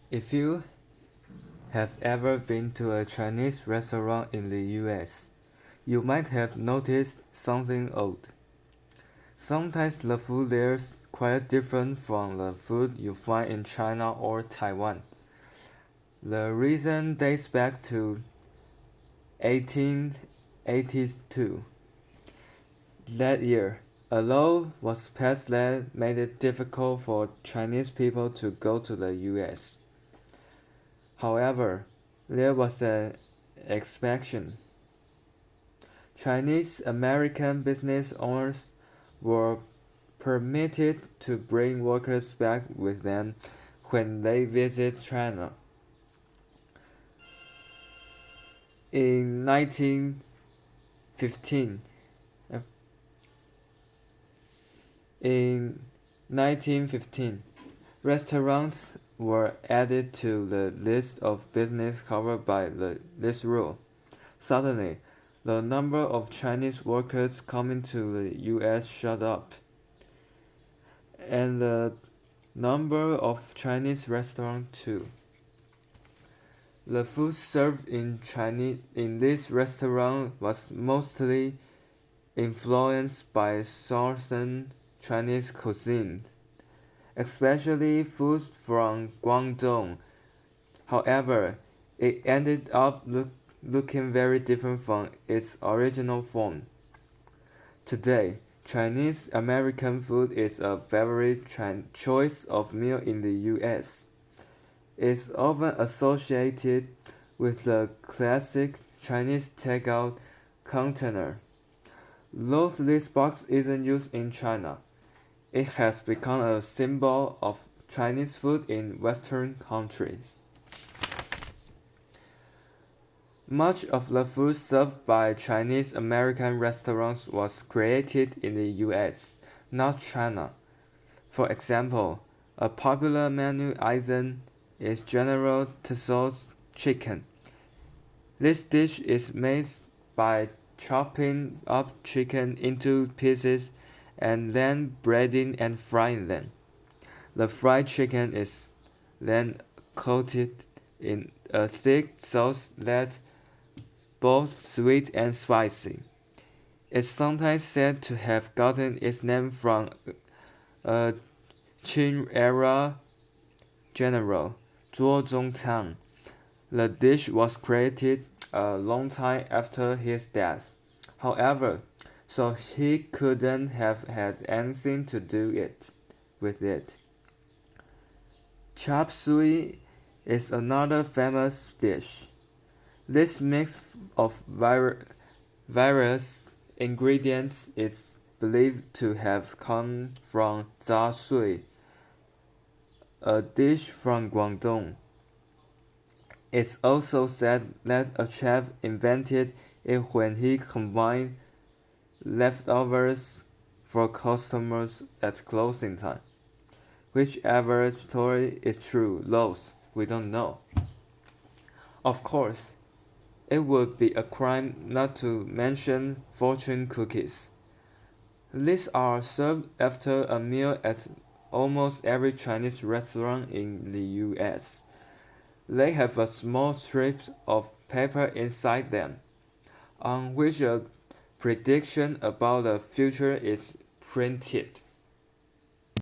If you have ever been to a Chinese restaurant in the US, you might have noticed something odd. Sometimes the food there is quite different from the food you find in China or Taiwan. The reason dates back to 1882. That year, a law was passed that made it difficult for Chinese people to go to the US. However, there was an exception. Chinese American business owners were permitted to bring workers back with them when they visit China. In 1915, uh, in 1915, restaurants were added to the list of business covered by this rule. Suddenly, the number of Chinese workers coming to the US shot up, and the number of Chinese restaurants too. The food served in this restaurant was mostly influenced by Southern Chinese cuisine, especially food from Guangdong. However, it ended up looking very different from its original form. Today, Chinese American food is a favorite choice of meal in the US. It's often associated with the classic Chinese takeout container. Though this box isn't used in China, it has become a symbol of Chinese food in Western countries. Much of the food served by Chinese American restaurants was created in the US, not China. For example, a popular menu item is General Tso's chicken. This dish is made by chopping up chicken into pieces and then breading and frying them. The fried chicken is then coated in a thick sauce that's both sweet and spicy. It's sometimes said to have gotten its name from a Qing-era general, Zhuo Zongtang. The dish was created a long time after his death. However, so he couldn't have had anything to do with it. Chop suey is another famous dish. This mix of various ingredients is believed to have come from zha sui, a dish from Guangdong. It's also said that a chef invented it when he combined leftovers for customers at closing time. Whichever story is true, those we don't know. Of course, it would be a crime not to mention fortune cookies. These are served after a meal at almost every Chinese restaurant in the US. They have a small strip of paper inside them, on which a prediction about the future is printed.